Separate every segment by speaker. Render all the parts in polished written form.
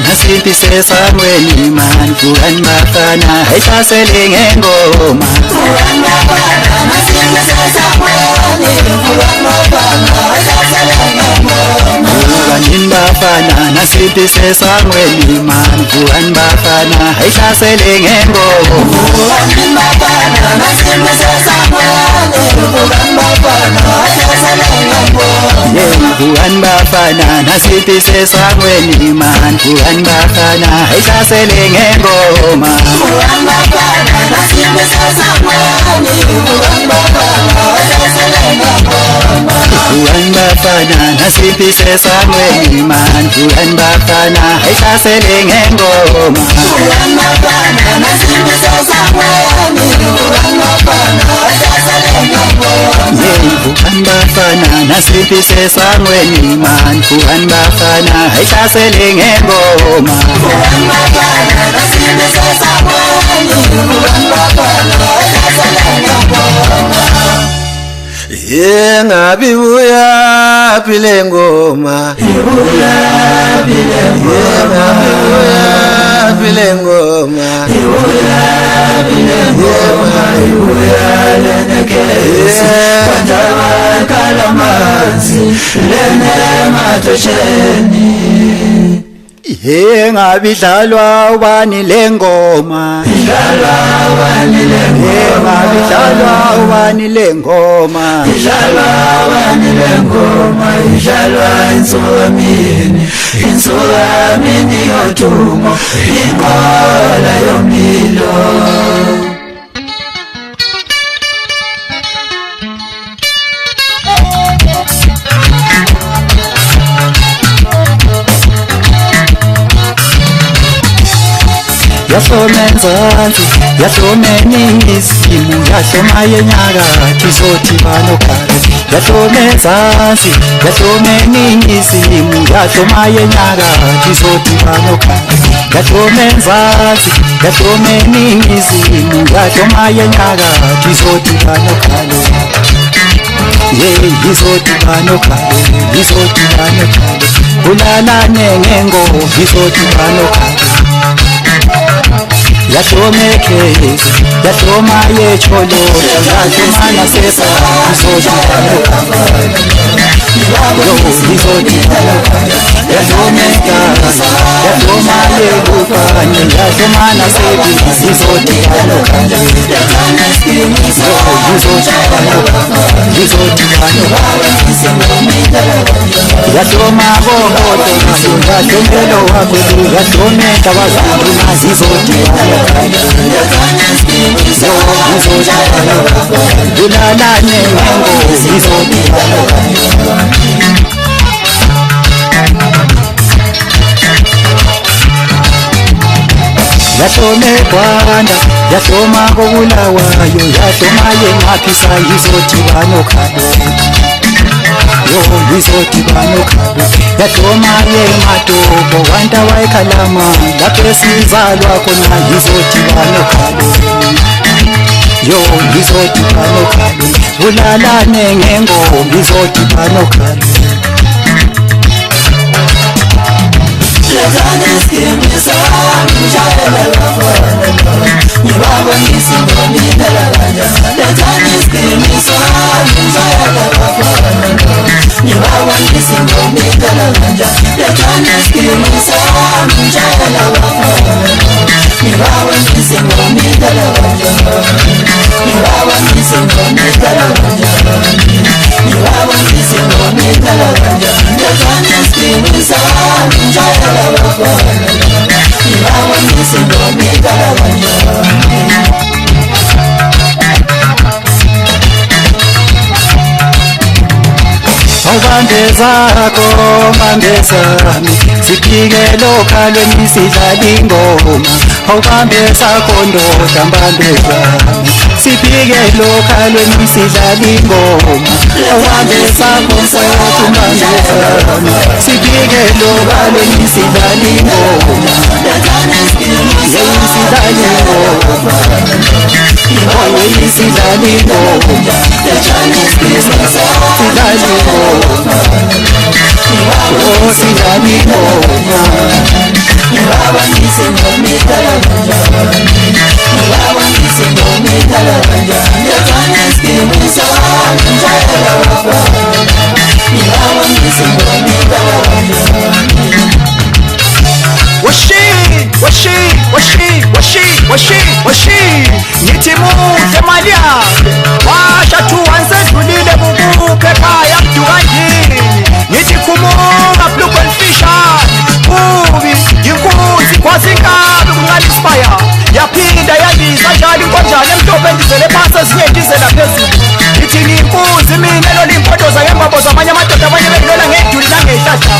Speaker 1: Nasiphi sesangweni man Fuhan bafana ehlasele ngengoma Fuhan bafana nasiphi sesangweni Fuhan bafana ehlasele ngengoma Fuhan bafana nasiphi sesangweni man Fuhan bafana ehlasele ngengoma Fuhan bafana nasiphi sesangweni Fuhan bafana ehlasele ngengoma Fuhan bafana nasiphi sesangweni man Fuhan bafana ehlasele ngengoma Fuhan bafana nasiphi sesangweni Fuhan bafana ehlasele ngengoma Fuhan bafana nasiphi sesangweni man Fuhan bafana ehlasele ngengoma Fuhan bafana nasiphi sesangweni Fuhan bafana ehlasele ngengoma Fuhan bafana nasiphi sesangweni man Fuhan bafana ehlasele ngengoma Fuhan bafana nasiphi sesangweni Fuhan bafana ehlasele ngengoma
Speaker 2: Yengabi buya phile ngoma
Speaker 1: Ibuya phile ngoma
Speaker 2: Yengabi buya phile ngoma
Speaker 1: Ibuya phile ngoma Ibuya lenekezi Kwanjaba kalamanzi Lene matosheni Yengabi dlalwa ubani lengoma Idlalwa ubani lengoma Yengabi dlalwa ubani lengoma Idlalwa ubani lengoma Idlalwa insukamini yodumo Inqola yomlilo Yahlomenzansi, yahlomeningizimu, yahlomayenyakatho izodibana okhalo. Yahlomenzansi, yahlomeningizimu, yahlomayenyakatho izodibana okhalo. Yahlomenzansi, yahlomeningizimu, yahlomayenyakatho izodibana okhalo. Izodibana okhalo, izodibana okhalo. Ulalane ngengoma, izodibana okhalo. Yahlomekezi, yahloma yecholo, yahloma nasesa, izodibana okhalo. Izodibana okhalo. Yahlomekezi, yahloma yekufane, yahloma nasebi, izodibana okhalo. Izodibana okhalo, izodibana okhalo. Yahloma bohoto, yahlomelo wakwethu, yahlomeka wazulu nazizodibana okhalo. Izodibana okhalo, ulalane ngengoma, izodibana okhalo. Yahlome Rwanda, yahloma kobulawayo, yahloma yenqaphisa izodibana okhalo. Izodibana okhalo. Yahloma yeMatopo, wanta wayekhalama, lapho esizalwa khona izodibana okhalo. Izodibana okhalo. Ulalane ngengoma, izodibana okhalo. Letani skimisa, mjayela lafana Nibaba nisingoni talabanja Letani skimisa, mjayela lafana Nibaba nisingoni talabanja Letani skimisa, mjayela lafana Nibaba nisingoni talabanja Nibaba nisingoni talabanja Nibaba nisingoni talabanja Letani skimisa, mjayela lafana Nibaba nisingoni talabanja Awubambe zakho bambe sami siphike lokhalweni sidlala ingoma Awubambe sakho ndoda bambe sami siphike lokhalweni sidlala ingoma Awubambe sakho mfowethu bambe sami siphike lokhalweni sidlala ingoma sidlala ingoma sidlala ingoma sidlala ngingoma ngibaba ngizingoma idala kanjani ngibaba ngizingoma idala kanjani ngiyazana isikimisa njalo ngibaba ngizingoma idala kanjani
Speaker 3: washi ngithi muhle mali yakhe washa 2 sedlulile bubuke ekhaya mdukandini ngithi khumuka blue goldfishan kubi inkunzi kwazinkabi kunganispire yaphinda yandisa njalo inkonjane emhlophe endizele phansi ezinye ndizela phezulu ngithi ngiyinkunzi mina elolimpotoza ngembobo zamanye amadoda abanye bedlula ngeduli langey'hlahla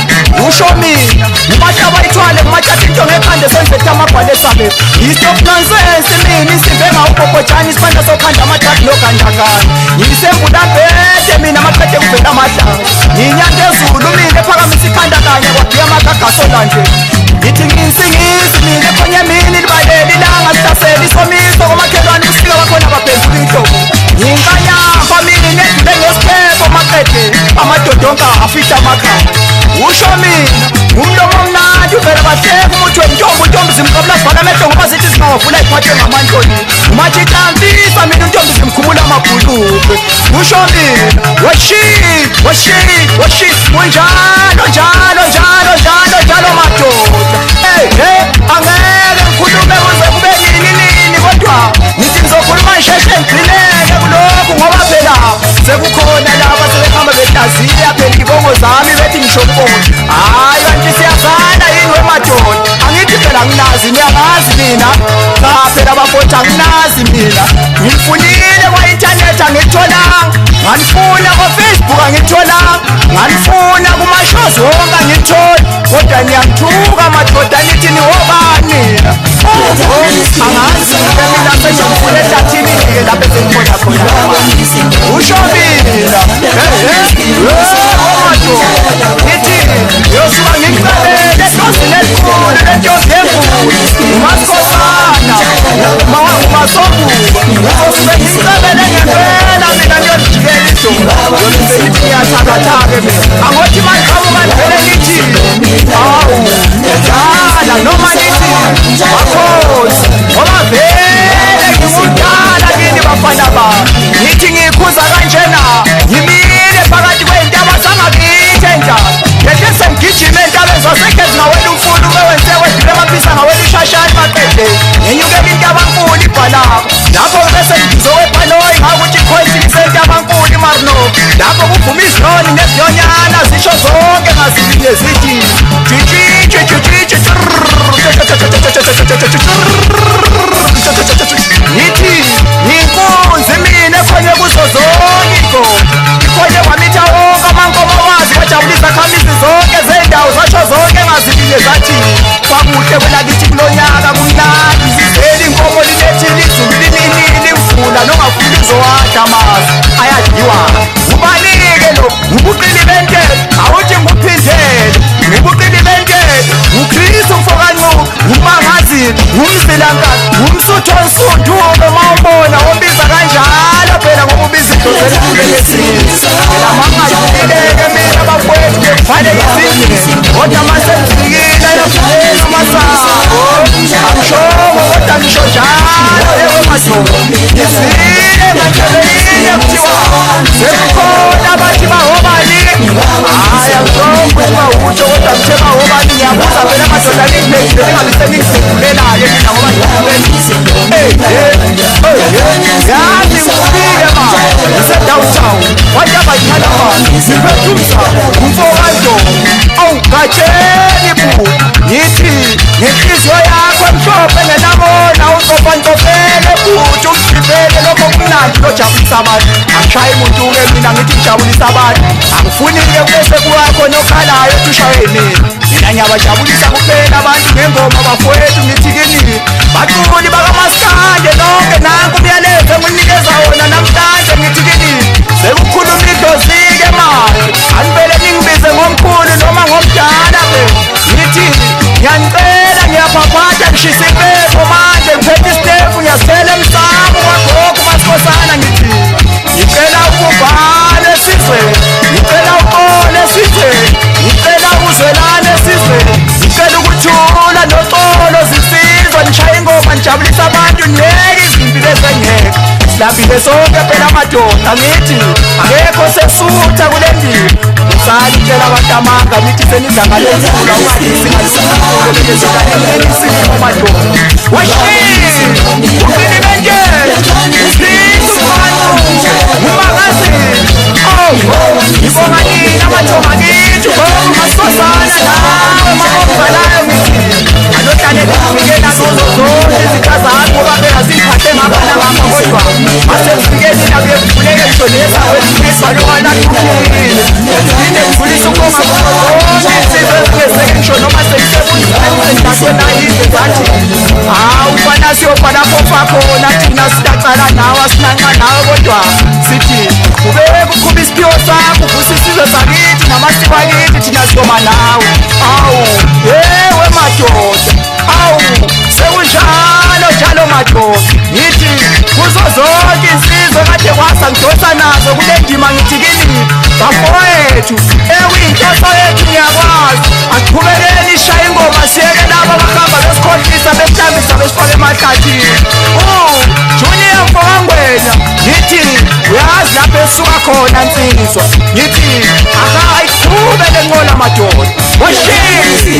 Speaker 3: usho mina umahlaba ithwale kumathatha into ngekhanda senzethe amagwala esabe i-stop nonsense mina isimbe ngawubhobhojani isibanda sokhanda amathathu nogandakani ngiyisembulambede mina amaqede kuvela amadlanga ngiyinyanda ezulu mina ephakamisa ikhanda kanye kwagiya amagagasolanje ngithi ngiyisingisi mina ekhonye mini libaleli ilanga sihlasela isomiso komakhelwane ubusika bakhona baphendula inhlobo ngiyinkanyafa mina nedlule ngesiphepho maqede amadodonka afihla amakhaya usho mina ngumlomo omnandi uvela bahleka umuthi wentombi untombi zimqabula zivala amehlo ngoba zithi zingawavula iphathwe ngamanhloni umatshithamfisa mina untombi zimkhumula amabhulukwe usho mina washi njalo madoda angeke ngikhulume kuze kube nini kodwa ngithi ngizokhuluma ngisheshe ngigcineke kulokhu ngoba phela sekukhona laba sebehamba behlazile phela ibongo zami bethi ngisho kubona hayi kanti siyazana yini wemadoda angithi phela nginazi niyamazi mina cha phela bafowethu anginazi mina ngimfunile kwa-internet angitholanga nganifuna kwa-Facebook angitholanga nganifuna kuma-shows wonke angitholi kodwa niyangithuka madoda nithi niwobani angazi mina sengimfuna ehlathini-ke lapho esengibona khona usho mina nithi yosuka ngikulalele edozini elikhulu lentozi enkulu umaskosana umasobuka uzosuke ngikulalele ngempela mina ngiyojikela idolo yolibelithi ngiyathakathake mina angothi manqhamuka nivele nithi hawu njala noma nithi makhosi ngoba vele ngimudala kini bafana bami ngithi ngiyikhuza kanjena ngimile phakathi kwey'ntaba zangakithi enjalo ngeke sengigijima ey'ntabeni zasekhezi ngawela umfula ube wenze wedlule amaphisa ngawela ishashani maqede ngenyukela intabankulu ibhalako lapho bese ngizowephanoyi ngakuthi ikhoyisini sentabankulu imarno lapho kuvuma iziloni nezilonyana zisho zonke ngazilinye zithi ngithi ngiyinkunzi mina ekhonye kuzo zonke iy'ngoma ikhonye kwamitha wonke amankomo wazi wajabulisa khamisi zonke zey'ndawo zasho zonke ngazilinye zathi kwakuhle kwelakithi kulonyaka kumnandi zizeli inkomo lilethile izulu lininile imvula nongafuni uzowadla amazi ayadliwa ubalike lo ubuqili bentela awuthi nguphindele ubuqili bentela uKristu mfokancuku ngumangazini ngumzilankani ngumsuthu onsundu uma ubona obiza kanjalo phela ngoba ubiza idozela kule ngezinto phela mangajulileke mina bafowethu ngekuvale izindle kodwa masengifikile ayafuna amasango angishongo kodwa ngisho njalo emadoda ngizile ngatshelekile kuthiwa sekukhona abathi bahobani hhayi angishongo ukuthi bawutsho kodwa kuthe bahobani ngiyabuza phela amadoda ningibekile ningabe seningiziphelelayo mina ngoba yazi ngifike ma ngise-downtown wathi abadlalabani ngiphethuza umfokando awugatsheni bu ngithi ngenhliziyo yakho emhlophe ngenamona uzofantsofele futhi umgibele lokho kumnandi lojabulisa abantu angishaye muntu-ke mina ngithi ngijabulisa abantu angifuni-ke bese kuwakho nokhalayo tushaye mina ngiyabajabulisa kuphela abantu ngengoma bafowethu ngithi kini baculi bakamaskande lonke nanku umyalezo enginikeza wona namhlanje ngithi kini sekukhuluma idlozi-ke manje anivele ningibize ngomkhulu noma ngomdala ngithi ngiyanicela ngiyaphaphata ngishisa impepho manje ngiphethe isitefu ngiyasithela emsamo kwagogo umaskosana ngithi ngicela ukubhala esizweni ngicela uxole esizweni ngicela ukuzwelana esizweni ujabulisa abantu ngeke izimpilo ezengeke silambile sonke phela madoda ngithi akekho sesutha kule ndini usali tshela abantu amanga nithi senidlangalezula ungadisi ngalesisimo madoda washisi uphili benje sisu umakazi ngibonga nina mathonga ngithi masosana nawe maongalayo ngithi anohlale kuvikela nozo zonke izitha zami ngoba phela ziphathe ngabana ngapha kodwa masekufikeni nakuye kuvuleke ngisho nesakwesimiswa lokanathukile ine ngivulisa ukoma zonke insizwe ezingezeke ngisho noma seyisebuzisendakwelayize zathi ufana siyobhala phofa khona thina sitacala nawe asinanca nawe kodwa sithi ubeke uqhuba isiphiwo sakho uvusa isizwe sakithi namasiko akithi thina siyoma nawe yewe madoda sekunjalo njalo madoda ngithi kuzo zonke insizwe kade kwasa ngidosa nazo kule ndima ngithi kini bafowethu ekuyinhloso yethu ngiyakwazi asiqhubekeni ishaye ingoma siyeke laba abahamba besikhohlisa besihlambisa besifake emahlathini Junior Mfowangwenya ngithi uyazi lapho esuka khona nsizwa ngithi akayiqhube lenqola madoda washisi